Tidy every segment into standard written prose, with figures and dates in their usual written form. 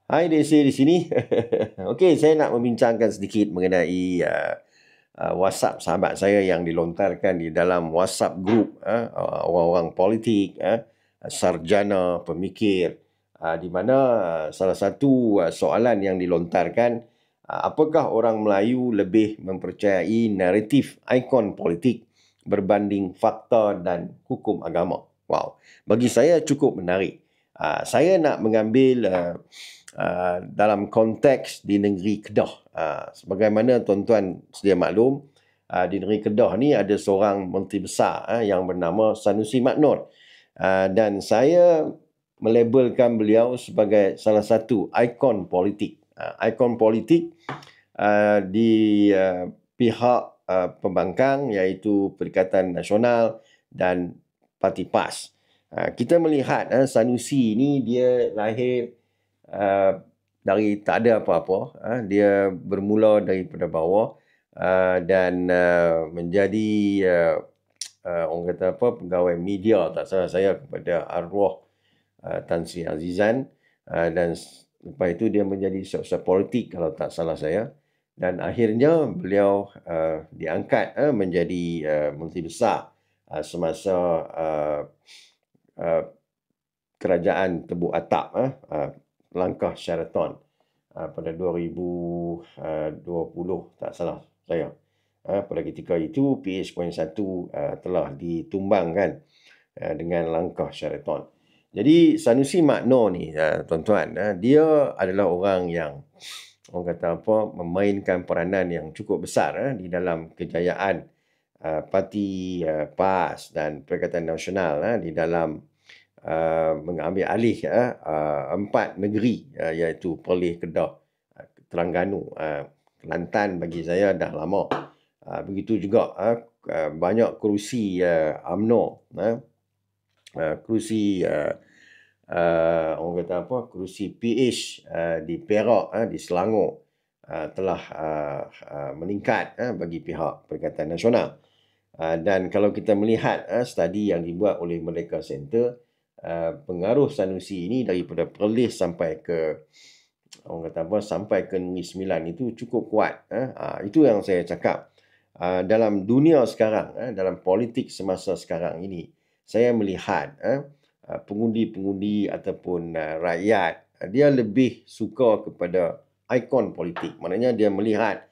Hai Desi di sini. Okey, saya nak membincangkan sedikit mengenai WhatsApp sahabat saya yang dilontarkan di dalam WhatsApp group orang-orang politik, sarjana, pemikir, di mana salah satu soalan yang dilontarkan, apakah orang Melayu lebih mempercayai naratif ikon politik berbanding fakta dan hukum agama? Wow, bagi saya cukup menarik. Saya nak mengambil dalam konteks di negeri Kedah. Sebagaimana tuan-tuan sedia maklum, di negeri Kedah ni ada seorang menteri besar yang bernama Sanusi Mak Nur. Dan saya melabelkan beliau sebagai salah satu ikon politik. Ikon politik di pihak pembangkang iaitu Perikatan Nasional dan Parti PAS. Kita melihat Sanusi ni dia lahir dari tak ada apa-apa. Dia bermula daripada bawah dan menjadi orang kata apa, pegawai media tak salah saya kepada arwah Tan Sri Azizan, dan lepas itu dia menjadi seorang politik kalau tak salah saya, dan akhirnya beliau diangkat menjadi menteri besar semasa kerajaan Tebuk Atap, langkah Sheraton pada 2020 tak salah saya. Pada ketika itu PH.1 telah ditumbangkan dengan langkah Sheraton. Jadi Sanusi Mak Nur ni tuan-tuan, dia adalah orang yang orang kata apa, memainkan peranan yang cukup besar di dalam kejayaan Parti PAS dan Perikatan Nasional di dalam mengambil alih 4 negeri iaitu Perlis, Kedah, Terengganu, Kelantan bagi saya dah lama. Begitu juga banyak kerusi UMNO, kerusi orang kata apa, kerusi PH di Perak, di Selangor telah meningkat bagi pihak Perikatan Nasional. Dan kalau kita melihat studi yang dibuat oleh Merdeka Center, pengaruh Sanusi ini daripada Perlis sampai ke orang kata apa, sampai ke Negeri Sembilan itu cukup kuat. Itu yang saya cakap. Dalam dunia sekarang, dalam politik semasa sekarang ini, saya melihat pengundi-pengundi ataupun rakyat, dia lebih suka kepada ikon politik. Maknanya dia melihat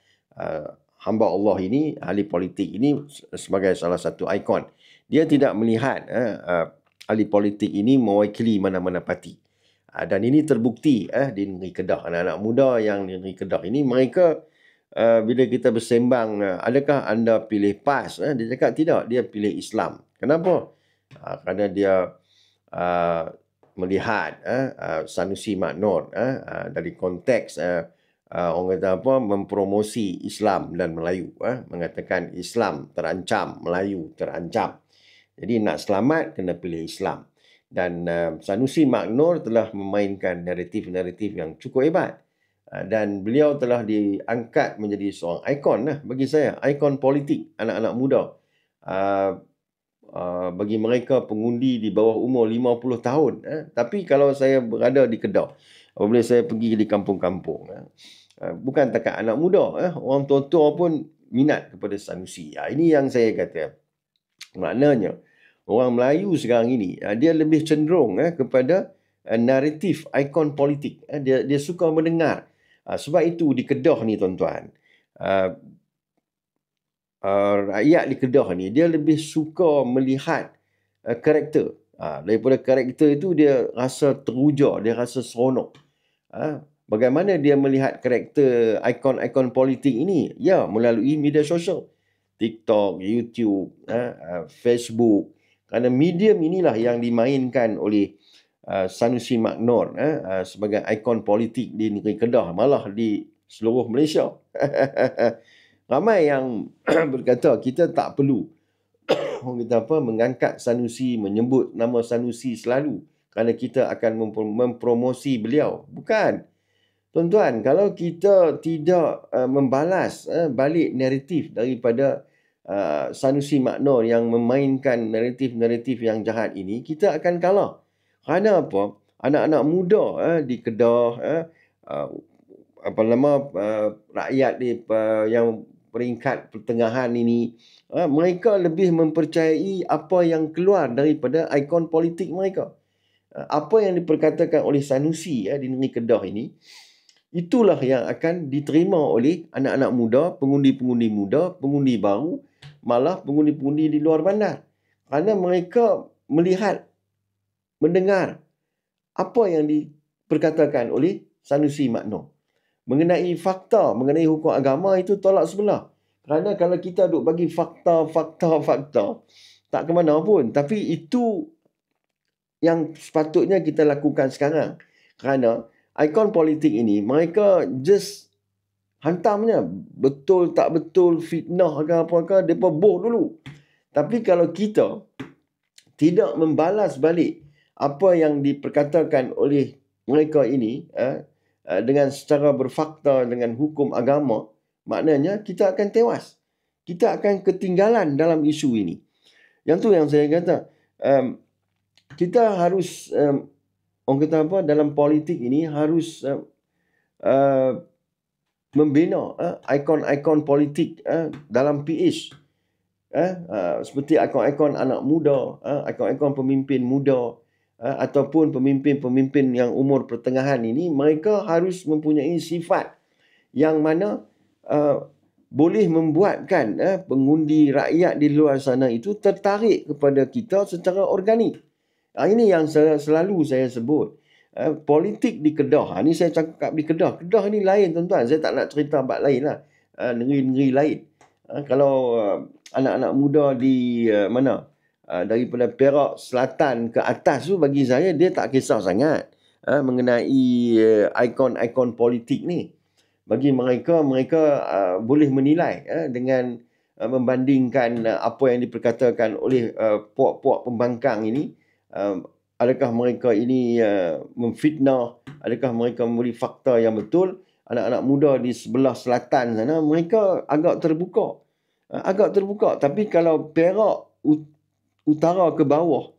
hamba Allah ini, ahli politik ini sebagai salah satu ikon. Dia tidak melihat ahli politik ini mewakili mana-mana parti. Dan ini terbukti di negeri Kedah. Anak-anak muda yang di negeri Kedah ini, mereka bila kita bersembang, adakah anda pilih PAS? Dia cakap tidak, dia pilih Islam. Kenapa? Kerana dia melihat Sanusi Mak Nur dari konteks orang kata apa, mempromosi Islam dan Melayu, mengatakan Islam terancam, Melayu terancam. Jadi nak selamat kena pilih Islam. Dan Sanusi Mak Nur telah memainkan naratif-naratif yang cukup hebat. Dan beliau telah diangkat menjadi seorang ikon bagi saya, ikon politik anak-anak muda. Bagi mereka pengundi di bawah umur 50 tahun. Tapi kalau saya berada di Kedah, apabila saya pergi di kampung-kampung, bukan takat anak muda, orang tua-tua pun minat kepada Sanusi. Ini yang saya kata. Maknanya, orang Melayu sekarang ini, dia lebih cenderung kepada naratif ikon politik. Dia suka mendengar. Sebab itu di Kedah ni tuan-tuan, rakyat di Kedah ni, dia lebih suka melihat karakter. Daripada karakter itu, dia rasa teruja, dia rasa seronok. Bagaimana dia melihat karakter ikon-ikon politik ini? Ya, melalui media sosial. TikTok, YouTube, Facebook. Kerana medium inilah yang dimainkan oleh Sanusi Mak Nur sebagai ikon politik di negeri Kedah, malah di seluruh Malaysia. Ramai yang berkata kita tak perlu orang kata apa, mengangkat Sanusi, menyebut nama Sanusi selalu kerana kita akan mempromosi beliau. Bukan. Tuan-tuan, kalau kita tidak membalas balik naratif daripada Sanusi Mak Nur yang memainkan naratif-naratif yang jahat ini, kita akan kalah. Kerana apa? Anak-anak muda di Kedah, uh, rakyat yang peringkat pertengahan ini, mereka lebih mempercayai apa yang keluar daripada ikon politik mereka. Apa yang diperkatakan oleh Sanusi di negeri Kedah ini, itulah yang akan diterima oleh anak-anak muda, pengundi-pengundi muda, pengundi baru, malah pengundi-pengundi di luar bandar. Kerana mereka melihat, mendengar apa yang diperkatakan oleh Sanusi Makno. Mengenai fakta, mengenai hukum agama itu tolak sebelah. Kerana kalau kita duk bagi fakta, tak ke mana pun. Tapi itu yang sepatutnya kita lakukan sekarang. Kerana ikon politik ini, mereka just hantamnya. Betul tak betul, fitnah ke apa-apa, mereka boh dulu. Tapi kalau kita tidak membalas balik apa yang diperkatakan oleh mereka ini dengan secara berfakta, dengan hukum agama, maknanya kita akan tewas. Kita akan ketinggalan dalam isu ini. Yang tu yang saya kata, kita harus orang kata apa, dalam politik ini harus membina ikon-ikon politik dalam PH, seperti ikon-ikon anak muda, ikon-ikon pemimpin muda, ataupun pemimpin-pemimpin yang umur pertengahan ini. Mereka harus mempunyai sifat yang mana boleh membuatkan pengundi rakyat di luar sana itu tertarik kepada kita secara organik. Ini yang selalu saya sebut. Politik di Kedah. Ini saya cakap di Kedah. Kedah ni lain tuan-tuan. Saya tak nak cerita bab lain lah. Negeri-negeri lain. Kalau anak-anak muda di mana? Daripada Perak Selatan ke atas tu, bagi saya dia tak kisah sangat mengenai ikon-ikon politik ni. Bagi mereka boleh menilai dengan membandingkan apa yang diperkatakan oleh puak-puak pembangkang ini. Adakah mereka ini memfitnah? Adakah mereka memberi fakta yang betul? Anak-anak muda di sebelah selatan sana, mereka agak terbuka. Tapi kalau Perak utara ke bawah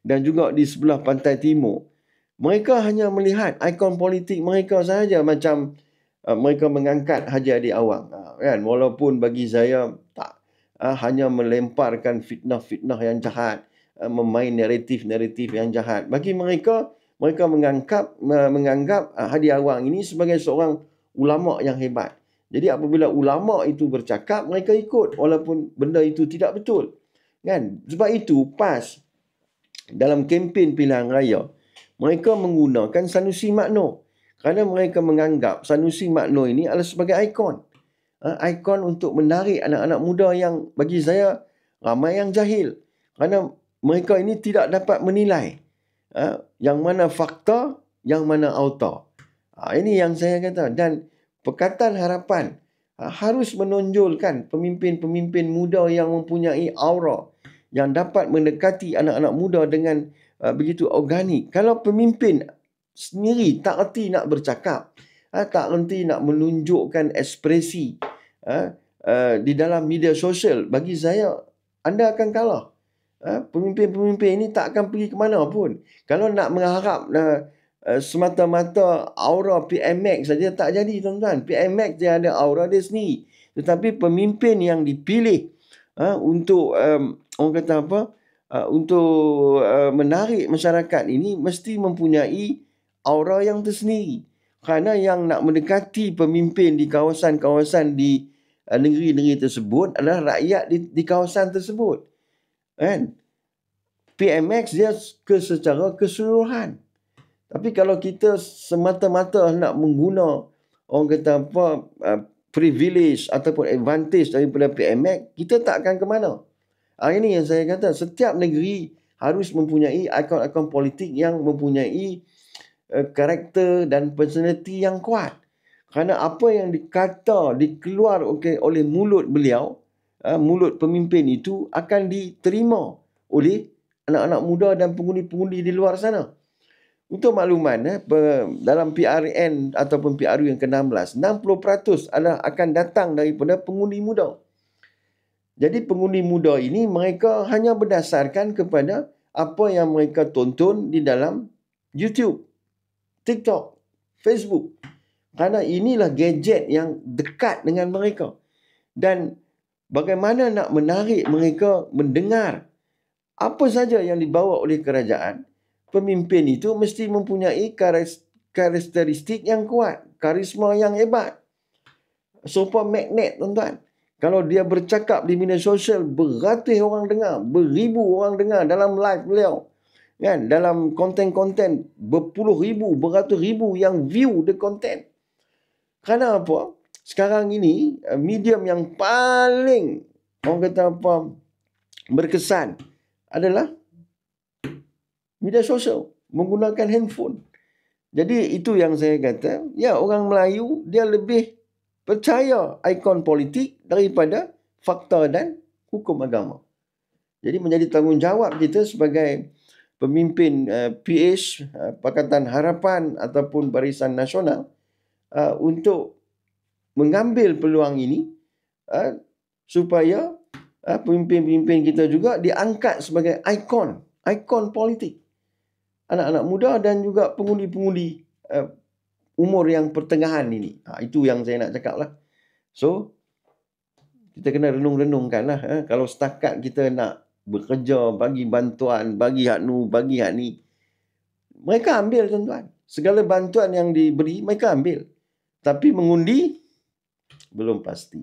dan juga di sebelah pantai timur, mereka hanya melihat ikon politik mereka sahaja, macam mereka mengangkat Haji Adi Awang. Kan? Walaupun bagi saya tak hanya melemparkan fitnah-fitnah yang jahat, memain naratif-naratif yang jahat. Bagi mereka menganggap Hadi Awang ini sebagai seorang ulama yang hebat. Jadi apabila ulama itu bercakap, mereka ikut walaupun benda itu tidak betul. Kan? Sebab itu pas dalam kempen pilihan raya, mereka menggunakan Sanusi Makno. Kerana mereka menganggap Sanusi Makno ini adalah sebagai ikon. Ikon untuk menarik anak-anak muda yang bagi saya ramai yang jahil. Kerana mereka ini tidak dapat menilai yang mana fakta, yang mana auta. Ini yang saya kata. Dan Pakatan Harapan harus menonjolkan pemimpin-pemimpin muda yang mempunyai aura, yang dapat mendekati anak-anak muda dengan begitu organik. Kalau pemimpin sendiri tak erti nak bercakap, tak erti nak menunjukkan ekspresi di dalam media sosial, bagi saya anda akan kalah. Pemimpin-pemimpin ini tak akan pergi ke mana pun. Kalau nak mengharap semata-mata aura PMX saja, tak jadi tuan-tuan. PMX dia ada aura dia sendiri. Tetapi pemimpin yang dipilih untuk orang kata apa, untuk menarik masyarakat ini mesti mempunyai aura yang tersendiri. Kerana yang nak mendekati pemimpin di kawasan-kawasan di negeri-negeri tersebut adalah rakyat di kawasan tersebut. Kan? PMX dia secara keseluruhan. Tapi kalau kita semata-mata nak mengguna orang kata apa, privilege ataupun advantage daripada PMX, kita tak akan ke mana. Ini yang saya kata, setiap negeri harus mempunyai ikon-ikon politik yang mempunyai karakter dan personality yang kuat. Kerana apa yang dikeluar oleh mulut beliau, mulut pemimpin itu akan diterima oleh anak-anak muda dan pengundi-pengundi di luar sana. Untuk makluman, dalam PRN ataupun PRU yang ke-16, 60% akan datang daripada pengundi muda. Jadi pengundi muda ini mereka hanya berdasarkan kepada apa yang mereka tonton di dalam YouTube, TikTok, Facebook. Kerana inilah gadget yang dekat dengan mereka. Dan bagaimana nak menarik mereka mendengar apa saja yang dibawa oleh kerajaan, pemimpin itu mesti mempunyai karakteristik yang kuat, karisma yang hebat. Serupa magnet, tuan-tuan. Kalau dia bercakap di media sosial, beratus orang dengar, beribu orang dengar dalam live beliau. Kan? Dalam konten-konten, berpuluh ribu, beratus ribu yang view the content. Kerana apa? Sekarang ini, medium yang paling, orang kata apa, berkesan adalah media sosial, menggunakan handphone. Jadi itu yang saya kata, ya, orang Melayu dia lebih percaya ikon politik daripada fakta dan hukum agama. Jadi menjadi tanggungjawab kita sebagai pemimpin PH, Pakatan Harapan ataupun Barisan Nasional untuk mengambil peluang ini supaya pemimpin-pemimpin kita juga diangkat sebagai ikon politik. Anak-anak muda dan juga pengundi-pengundi umur yang pertengahan ini. Itu yang saya nak cakap lah. So, kita kena renung-renungkan lah. Kalau setakat kita nak bekerja, bagi bantuan, bagi hak nu, bagi hak ni. Mereka ambil, tuan-tuan. Segala bantuan yang diberi, mereka ambil. Tapi mengundi, belum pasti.